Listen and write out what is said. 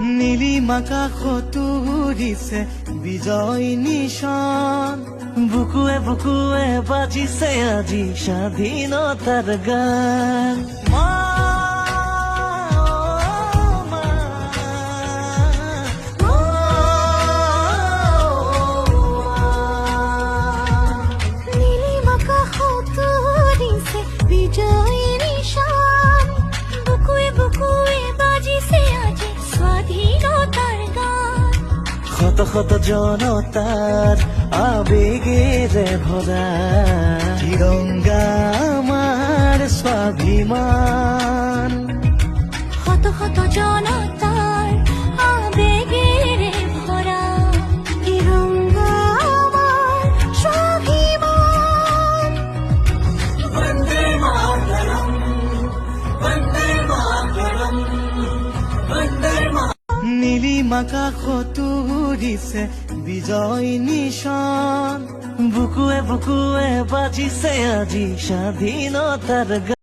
নীলিমাকা খতুৰিছে বিজয় নিশান, বুকুৱে বুকুৱে বাজিছে আজি স্বাধীনতাৰ গান। নীলিমাকা খতুৰিছে বিজয় নিশান, বুকুৱে বুকুৱে বাজিছে আজি স্বাধীনতাৰ গান। শত শত জনতার আবেগেরে ভরা, তিরঙ্গা আমার স্বাভিমান। শত শত জনতার আবেগেৰে ভরা, তিৰংগা আমাৰ স্বাভিমান। বন্দে মাতরম, বন্দে মাতরম, বন্দে মাতরম। নীলিমাকা খতুৰিছে বিজয় নিশান, বুকুৱে বুকুৱে বাজিছে আজি স্বাধীনতাৰ গান।